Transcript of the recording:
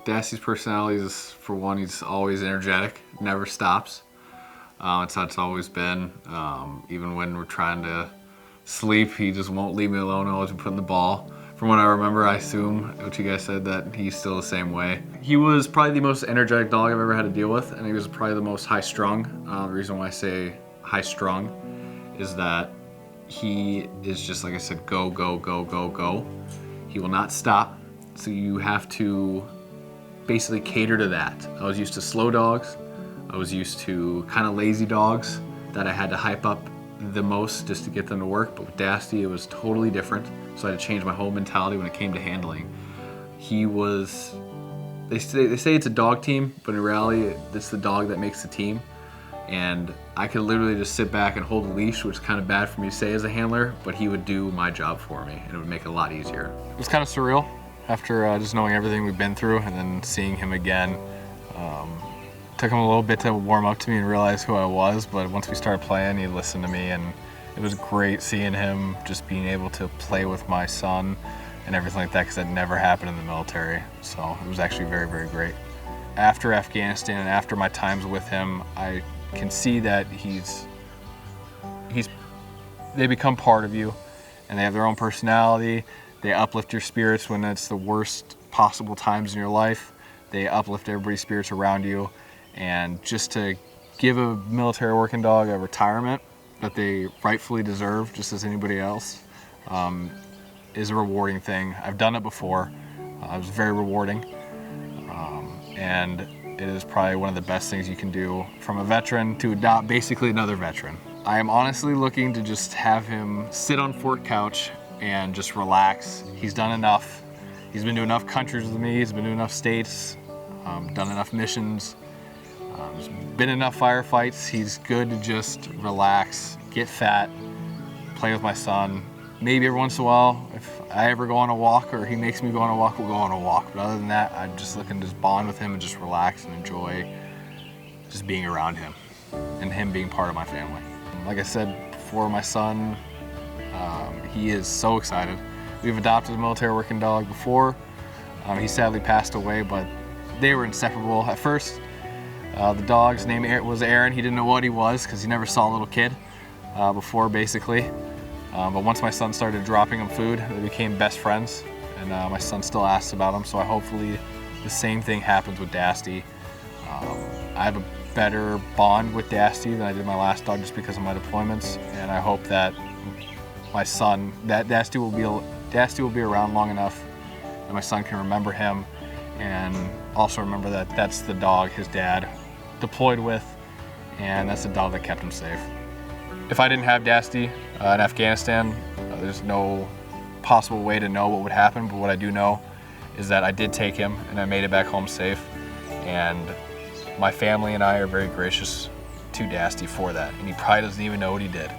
Dasty's personality is, for one, he's always energetic, never stops. It's how it's always been. Even when we're trying to sleep, he just won't leave me alone, always putting the ball. From what I remember, I assume, what you guys said, that he's still the same way. He was probably the most energetic dog I've ever had to deal with, and he was probably the most high-strung. The reason why I say high-strung is that he is just, like I said, go, go, go, go, go. He will not stop, so you have to basically cater to that. I was used to slow dogs. I was used to kind of lazy dogs that I had to hype up the most just to get them to work, but with Dasty it was totally different, so I had to change my whole mentality when it came to handling. He was, they say it's a dog team, but in reality it's the dog that makes the team, and I could literally just sit back and hold a leash, which is kind of bad for me to say as a handler, but he would do my job for me and it would make it a lot easier. It was kind of surreal after just knowing everything we've been through, and then seeing him again. Took him a little bit to warm up to me and realize who I was, but once we started playing, he listened to me, and it was great seeing him just being able to play with my son and everything like that, because that never happened in the military. So it was actually very, very great. After Afghanistan and after my times with him, I can see that they become part of you, and they have their own personality. They uplift your spirits when it's the worst possible times in your life. They uplift everybody's spirits around you. And just to give a military working dog a retirement that they rightfully deserve, just as anybody else, is a rewarding thing. I've done it before. It was very rewarding. And it is probably one of the best things you can do from a veteran to adopt basically another veteran. I am honestly looking to just have him sit on Fort Couch and just relax. He's done enough. He's been to enough countries with me. He's been to enough states, done enough missions. There's been enough firefights. He's good to just relax, get fat, play with my son. Maybe every once in a while, if I ever go on a walk or he makes me go on a walk, we'll go on a walk. But other than that, I'm just looking to just bond with him and just relax and enjoy just being around him and him being part of my family. Like I said before, my son, he is so excited. We've adopted a military working dog before. He sadly passed away, but they were inseparable. At first, the dog's name was Aaron. He didn't know what he was because he never saw a little kid before, basically. But once my son started dropping him food, they became best friends, and my son still asks about him, so hopefully the same thing happens with Dasty. I have a better bond with Dasty than I did my last dog just because of my deployments, and I hope that my son, that Dasty will be around long enough that my son can remember him, and also remember that that's the dog his dad deployed with, and that's the dog that kept him safe. If I didn't have Dasty in Afghanistan, there's no possible way to know what would happen, but what I do know is that I did take him and I made it back home safe, and my family and I are very gracious to Dasty for that, and he probably doesn't even know what he did.